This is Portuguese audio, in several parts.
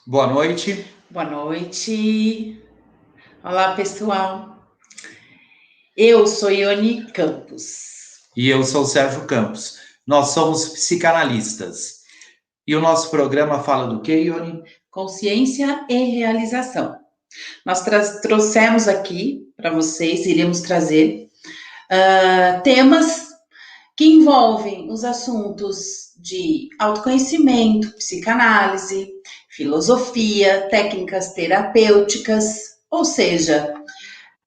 Boa noite. Boa noite. Olá, pessoal. Eu sou Ione Campos. E eu sou o Sérgio Campos. Nós somos psicanalistas. E o nosso programa fala do quê, Ione? Consciência e realização. Nós trouxemos aqui para vocês, iremos trazer temas que envolvem os assuntos de autoconhecimento, psicanálise, filosofia, técnicas terapêuticas, ou seja,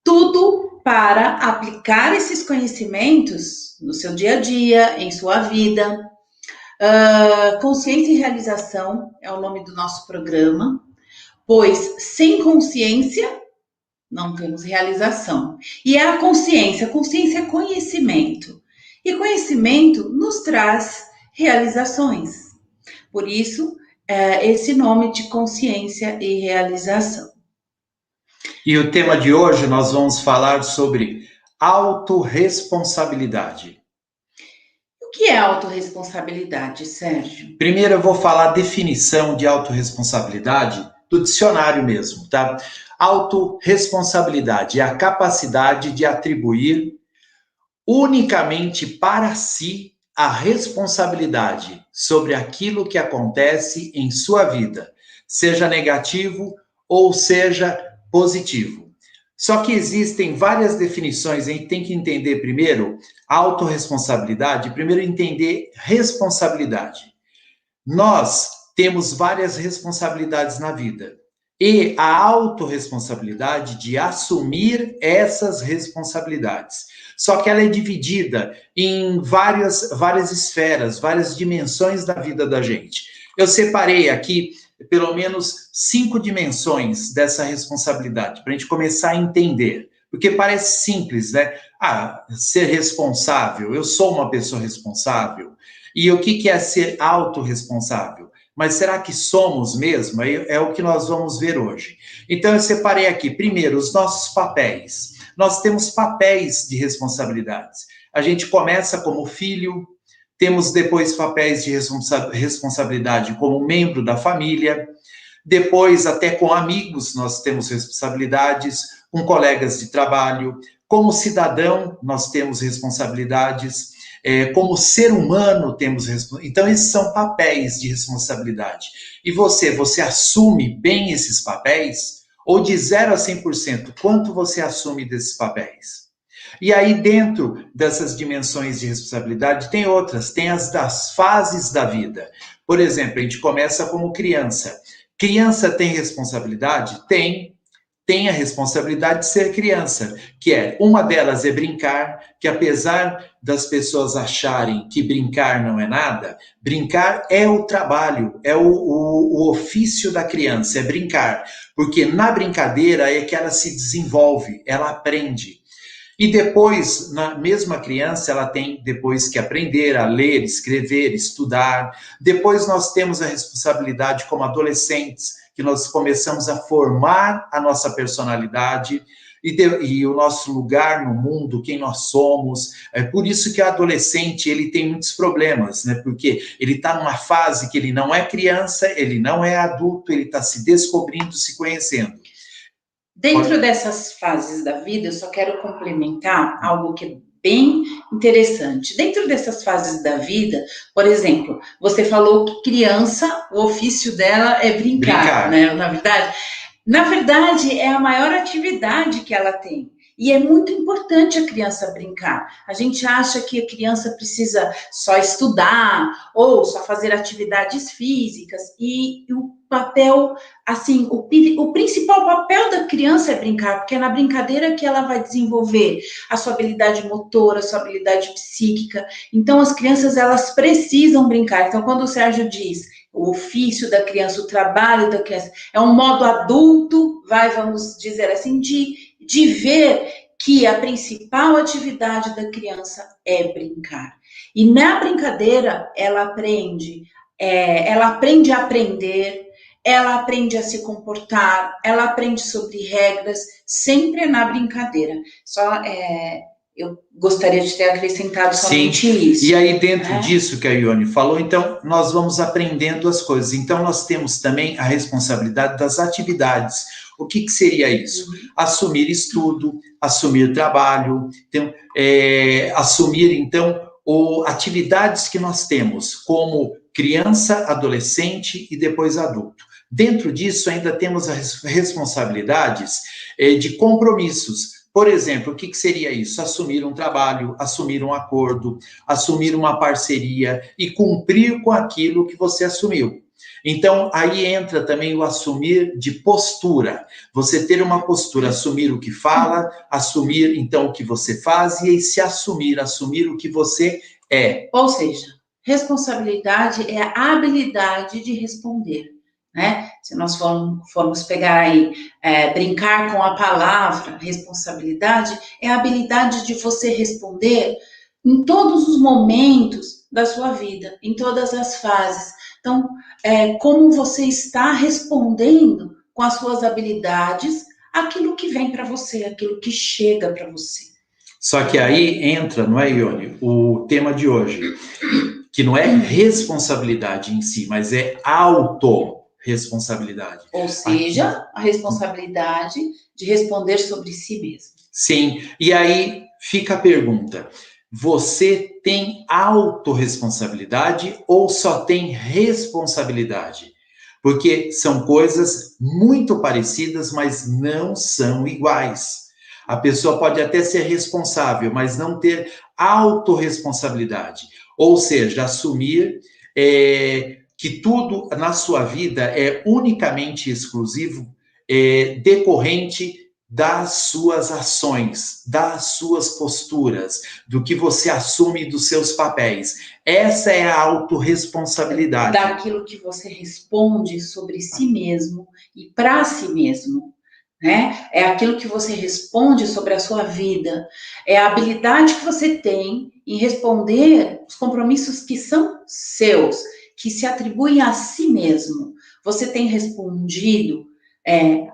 tudo para aplicar esses conhecimentos no seu dia a dia, em sua vida. Consciência e realização é o nome do nosso programa, pois sem consciência não temos realização. E é a consciência é conhecimento. E conhecimento nos traz realizações. Por isso, esse nome de consciência e realização. E o tema de hoje nós vamos falar sobre autorresponsabilidade. O que é autorresponsabilidade, Sérgio? Primeiro eu vou falar a definição de autorresponsabilidade do dicionário mesmo, tá? Autorresponsabilidade é a capacidade de atribuir unicamente para si a responsabilidade sobre aquilo que acontece em sua vida, seja negativo ou seja positivo. Só que existem várias definições, a gente tem que entender primeiro autorresponsabilidade, primeiro entender responsabilidade. Nós temos várias responsabilidades na vida. E a autorresponsabilidade de assumir essas responsabilidades. Só que ela é dividida em várias esferas, várias dimensões da vida da gente. Eu separei aqui pelo menos 5 dimensões dessa responsabilidade, para a gente começar a entender. Porque parece simples, né? Ser responsável, eu sou uma pessoa responsável. E o que é ser autorresponsável? Mas será que somos mesmo? É o que nós vamos ver hoje. Então, eu separei aqui, primeiro, os nossos papéis. Nós temos papéis de responsabilidades. A gente começa como filho, temos depois papéis de responsabilidade como membro da família, depois, até com amigos, nós temos responsabilidades, com colegas de trabalho, como cidadão, nós temos responsabilidades. Como ser humano temos responsabilidade. Então, esses são papéis de responsabilidade. E você assume bem esses papéis? Ou de 0 a 100%, quanto você assume desses papéis? E aí, dentro dessas dimensões de responsabilidade, tem outras, tem as das fases da vida. Por exemplo, a gente começa como criança. Criança tem responsabilidade? Tem a responsabilidade de ser criança, que uma delas é brincar, que apesar das pessoas acharem que brincar não é nada, brincar é o trabalho, é o ofício da criança, é brincar, porque na brincadeira é que ela se desenvolve, ela aprende. E depois, na mesma criança, ela tem depois que aprender a ler, escrever, estudar. Depois nós temos a responsabilidade como adolescentes, que nós começamos a formar a nossa personalidade e o nosso lugar no mundo, quem nós somos. É por isso que o adolescente ele tem muitos problemas, né? Porque ele está numa fase que ele não é criança, ele não é adulto, ele está se descobrindo, se conhecendo. Dentro dessas fases da vida, eu só quero complementar algo que é bem interessante. Dentro dessas fases da vida, por exemplo, você falou que criança, o ofício dela é brincar, Brincar. né? Na verdade, é a maior atividade que ela tem. E é muito importante a criança brincar. A gente acha que a criança precisa só estudar ou só fazer atividades físicas. E o papel, assim, o principal papel da criança é brincar, porque é na brincadeira que ela vai desenvolver a sua habilidade motora, a sua habilidade psíquica. Então, as crianças, elas precisam brincar. Então, quando o Sérgio diz o ofício da criança, o trabalho da criança, é um modo adulto, vamos dizer assim, de ver que a principal atividade da criança é brincar. E na brincadeira, ela aprende a aprender, ela aprende a se comportar, ela aprende sobre regras, sempre na brincadeira. eu gostaria de ter acrescentado somente Sim. isso. E aí, dentro disso que a Ione falou, então, nós vamos aprendendo as coisas. Então, nós temos também a responsabilidade das atividades. O que seria isso? Assumir estudo, assumir trabalho, então, assumir, então, atividades que nós temos como criança, adolescente e depois adulto. Dentro disso, ainda temos as responsabilidades de compromissos. Por exemplo, o que seria isso? Assumir um trabalho, assumir um acordo, assumir uma parceria e cumprir com aquilo que você assumiu. Então, aí entra também o assumir de postura. Você ter uma postura, assumir o que fala, assumir, então, o que você faz e se assumir o que você é. Ou seja, responsabilidade é a habilidade de responder, né? Se nós formos pegar aí, brincar com a palavra responsabilidade, é a habilidade de você responder em todos os momentos da sua vida, em todas as fases. Então, como você está respondendo com as suas habilidades aquilo que vem para você, aquilo que chega para você. Só que aí entra, não é, Ione, o tema de hoje, que não é responsabilidade em si, mas é autorresponsabilidade. Ou seja, a responsabilidade de responder sobre si mesmo. Sim, e aí fica a pergunta, você tem autorresponsabilidade ou só tem responsabilidade? Porque são coisas muito parecidas, mas não são iguais. A pessoa pode até ser responsável, mas não ter autorresponsabilidade. Ou seja, assumir que tudo na sua vida é unicamente exclusivo, decorrente das suas ações, das suas posturas, do que você assume dos seus papéis. Essa é a autorresponsabilidade. Daquilo que você responde sobre si mesmo e para si mesmo, né? É aquilo que você responde sobre a sua vida. É a habilidade que você tem em responder os compromissos que são seus, que se atribuem a si mesmo. Você tem respondido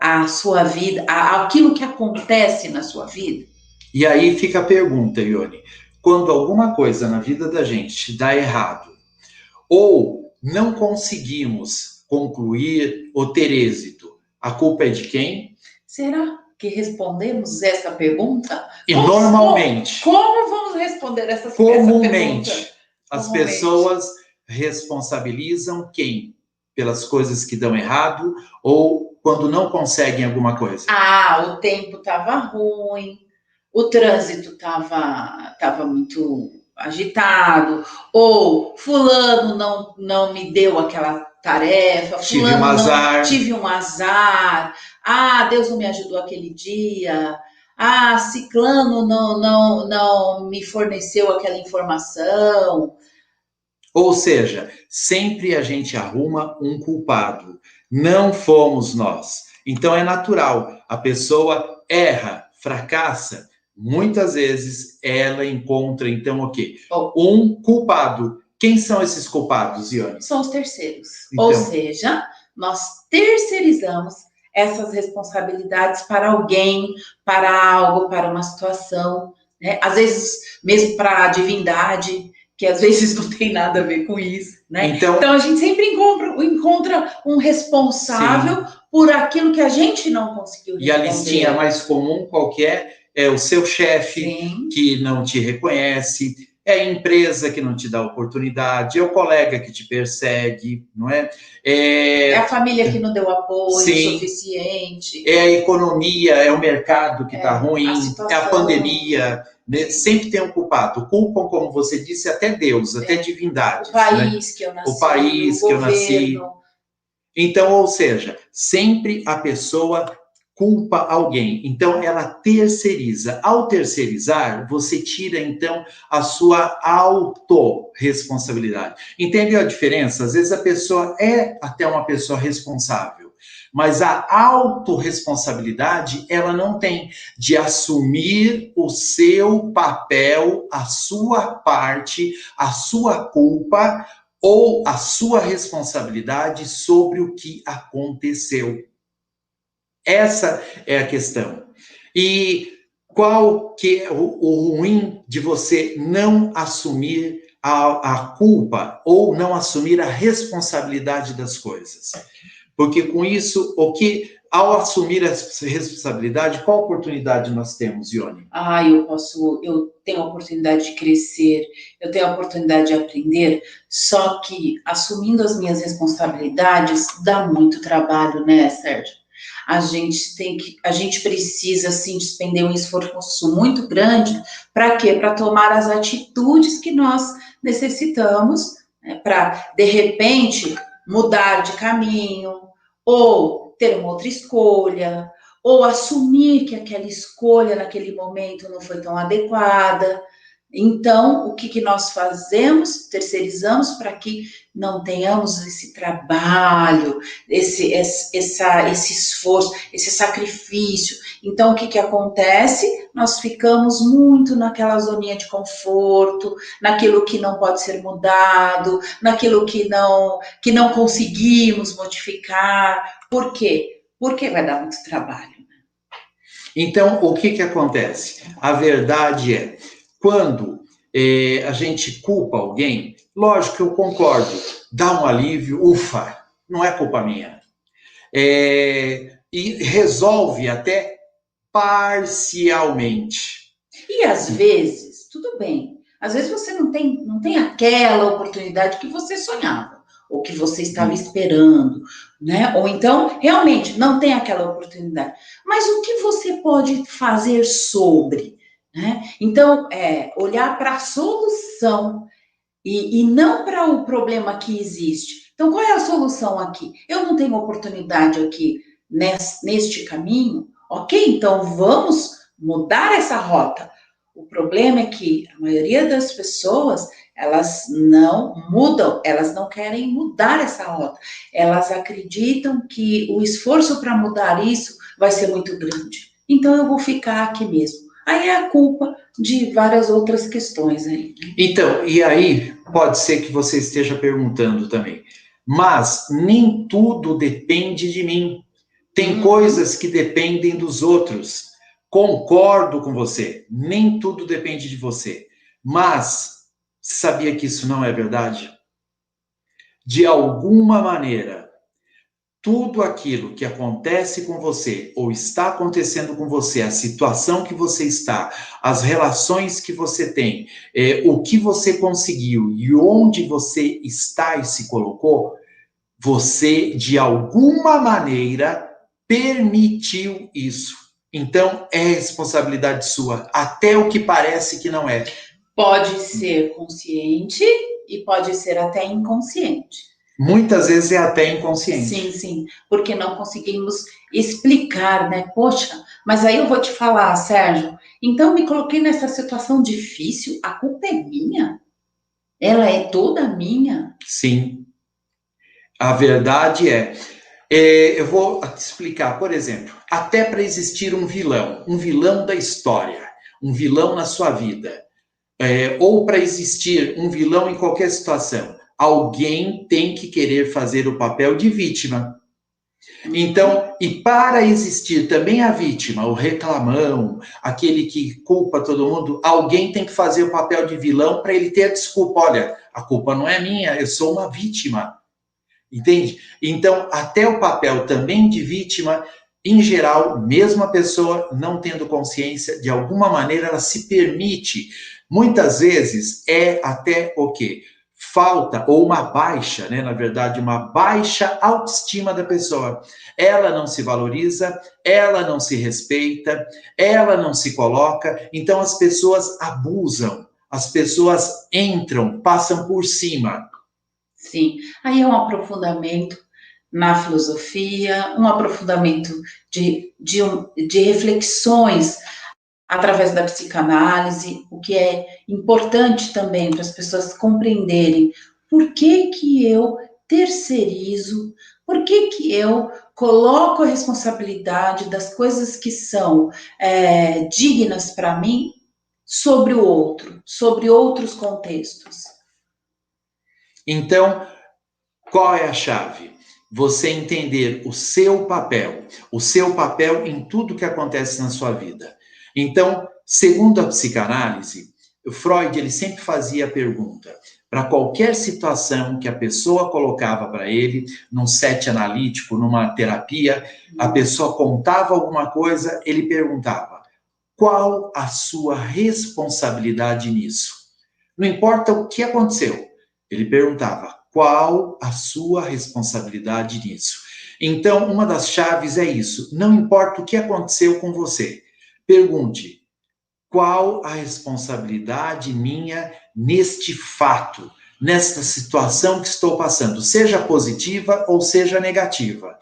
a sua vida, aquilo que acontece na sua vida? E aí fica a pergunta, Ione. Quando alguma coisa na vida da gente dá errado, ou não conseguimos concluir ou ter êxito, a culpa é de quem? Será que respondemos essa pergunta? E normalmente. Como vamos responder essa pergunta? Comumente, as pessoas responsabilizam quem? Pelas coisas que dão errado ou quando não conseguem alguma coisa. O tempo estava ruim, o trânsito estava muito agitado, ou fulano não me deu aquela tarefa, tive um azar. Tive um azar, Deus não me ajudou aquele dia, ciclano não me forneceu aquela informação. Ou seja, sempre a gente arruma um culpado. Não fomos nós. Então é natural. A pessoa erra, fracassa. Muitas vezes ela encontra, então, o quê? Um culpado. Quem são esses culpados, Ione? São os terceiros. Então, ou seja, nós terceirizamos essas responsabilidades para alguém, para algo, para uma situação, né? Às vezes mesmo para a divindade, que às vezes não tem nada a ver com isso, né? Então a gente sempre encontra um responsável por aquilo que a gente não conseguiu responder. E a listinha mais comum qualquer é o seu chefe que não te reconhece, é a empresa que não te dá oportunidade, é o colega que te persegue, não é? É a família que não deu apoio suficiente. É a economia, é o mercado que está ruim, é a pandemia. Né? Sempre tem um culpado. Culpam, como você disse, até Deus, até divindades. O país, né? Que eu nasci. O país que eu nasci. Então, ou seja, sempre a pessoa culpa alguém. Então, ela terceiriza. Ao terceirizar, você tira, então, a sua autorresponsabilidade. Entendeu a diferença? Às vezes a pessoa é até uma pessoa responsável, mas a autorresponsabilidade ela não tem de assumir o seu papel, a sua parte, a sua culpa ou a sua responsabilidade sobre o que aconteceu. Essa é a questão. E Qual que é o ruim de você não assumir a culpa ou não assumir a responsabilidade das coisas? Porque com isso, ao assumir essa responsabilidade, qual oportunidade nós temos, Ione? Eu tenho a oportunidade de crescer, eu tenho a oportunidade de aprender, só que assumindo as minhas responsabilidades dá muito trabalho, né, Sérgio? A gente precisa, assim, despender um esforço muito grande, para quê? Para tomar as atitudes que nós necessitamos, né, para, de repente, mudar de caminho, ou ter uma outra escolha, ou assumir que aquela escolha naquele momento não foi tão adequada. Então, o que nós fazemos? Terceirizamos para que não tenhamos esse trabalho, esse esforço, esse sacrifício. Então, o que acontece? Nós ficamos muito naquela zoninha de conforto, naquilo que não pode ser mudado, naquilo que não conseguimos modificar. Por quê? Porque vai dar muito trabalho. Então, o que acontece? A verdade é, quando a gente culpa alguém, lógico que eu concordo, dá um alívio, ufa, não é culpa minha. E resolve até parcialmente. E às vezes, tudo bem, às vezes você não tem aquela oportunidade que você sonhava, ou que você estava esperando, né? Ou então, realmente, não tem aquela oportunidade. Mas o que você pode fazer sobre? Né? Então, olhar para a solução e não para o problema que existe. Então, qual é a solução aqui? Eu não tenho oportunidade aqui neste caminho, ok? Então, vamos mudar essa rota. O problema é que a maioria das pessoas, elas não mudam, elas não querem mudar essa rota. Elas acreditam que o esforço para mudar isso vai ser muito grande. Então, eu vou ficar aqui mesmo. Aí é a culpa de várias outras questões aí. Então, e aí pode ser que você esteja perguntando também, mas nem tudo depende de mim. Tem coisas que dependem dos outros. Concordo com você, nem tudo depende de você. Mas sabia que isso não é verdade? De alguma maneira, tudo aquilo que acontece com você ou está acontecendo com você, a situação que você está, as relações que você tem, o que você conseguiu e onde você está e se colocou, você, de alguma maneira, permitiu isso. Então, é responsabilidade sua, até o que parece que não é. Pode ser consciente e pode ser até inconsciente. Muitas vezes é até inconsciente. Sim, sim, porque não conseguimos explicar, né? Poxa, mas aí eu vou te falar, Sérgio, então me coloquei nessa situação difícil, a culpa é minha? Ela é toda minha? Sim. A verdade eu vou te explicar, por exemplo, até para existir um vilão da história, um vilão na sua vida, ou para existir um vilão em qualquer situação, alguém tem que querer fazer o papel de vítima. Então, e para existir também a vítima, o reclamão, aquele que culpa todo mundo, alguém tem que fazer o papel de vilão para ele ter a desculpa. Olha, a culpa não é minha, eu sou uma vítima. Entende? Então, até o papel também de vítima, em geral, mesmo a pessoa não tendo consciência, de alguma maneira ela se permite. Muitas vezes é até o quê? Falta, ou uma baixa, né? Na verdade, uma baixa autoestima da pessoa. Ela não se valoriza, ela não se respeita, ela não se coloca, então as pessoas abusam, as pessoas entram, passam por cima. Sim, aí é um aprofundamento na filosofia, um aprofundamento de reflexões através da psicanálise, o que é importante também para as pessoas compreenderem por que eu terceirizo, por que eu coloco a responsabilidade das coisas que são dignas para mim sobre o outro, sobre outros contextos. Então, qual é a chave? Você entender o seu papel em tudo que acontece na sua vida. Então, segundo a psicanálise, o Freud ele sempre fazia a pergunta, para qualquer situação que a pessoa colocava para ele, num set analítico, numa terapia, a pessoa contava alguma coisa, ele perguntava, qual a sua responsabilidade nisso? Não importa o que aconteceu, ele perguntava, qual a sua responsabilidade nisso? Então, uma das chaves é isso, não importa o que aconteceu com você, pergunte, qual a responsabilidade minha neste fato, nesta situação que estou passando, seja positiva ou seja negativa.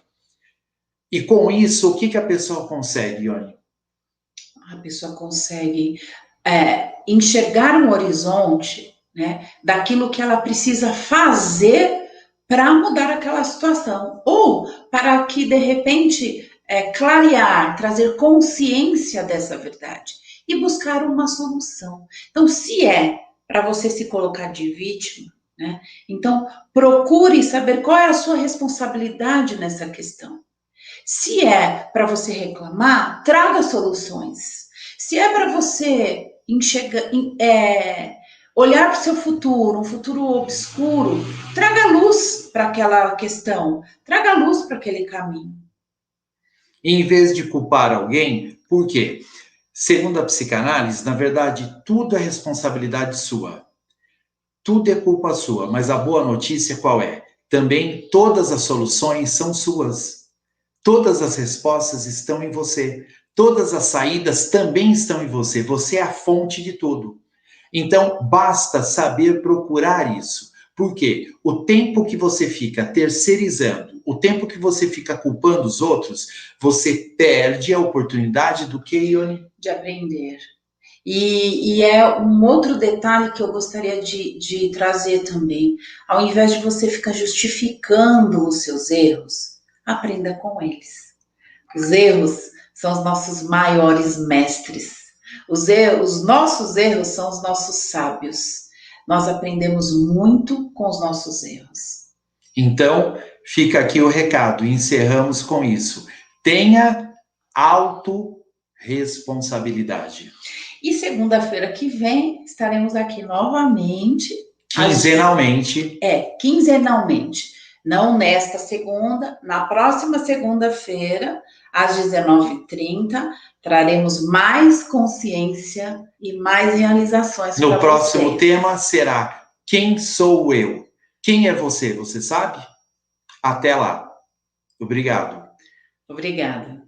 E com isso, o que a pessoa consegue, Ione? A pessoa consegue enxergar um horizonte, né, daquilo que ela precisa fazer para mudar aquela situação, ou para que, de repente, clarear, trazer consciência dessa verdade e buscar uma solução. Então, se é para você se colocar de vítima, né, então procure saber qual é a sua responsabilidade nessa questão. Se é para você reclamar, traga soluções. Se é para você olhar para o seu futuro, um futuro obscuro, traga luz para aquela questão, traga luz para aquele caminho. Em vez de culpar alguém, por quê? Segundo a psicanálise, na verdade, tudo é responsabilidade sua. Tudo é culpa sua, mas a boa notícia qual é? Também todas as soluções são suas. Todas as respostas estão em você. Todas as saídas também estão em você. Você é a fonte de tudo. Então, basta saber procurar isso. Por quê? O tempo que você fica terceirizando, o tempo que você fica culpando os outros, você perde a oportunidade do que, Ione? De aprender. E é um outro detalhe que eu gostaria de trazer também. Ao invés de você ficar justificando os seus erros, aprenda com eles. Os erros são os nossos maiores mestres. Os nossos erros são os nossos sábios. Nós aprendemos muito com os nossos erros. Então, fica aqui o recado, encerramos com isso. Tenha autorresponsabilidade. E segunda-feira que vem estaremos aqui novamente. Quinzenalmente. Quinzenalmente. Não nesta segunda, na próxima segunda-feira, às 19h30, traremos mais consciência e mais realizações. No próximo tema será Quem sou eu? Quem é você? Você sabe? Até lá. Obrigado. Obrigada.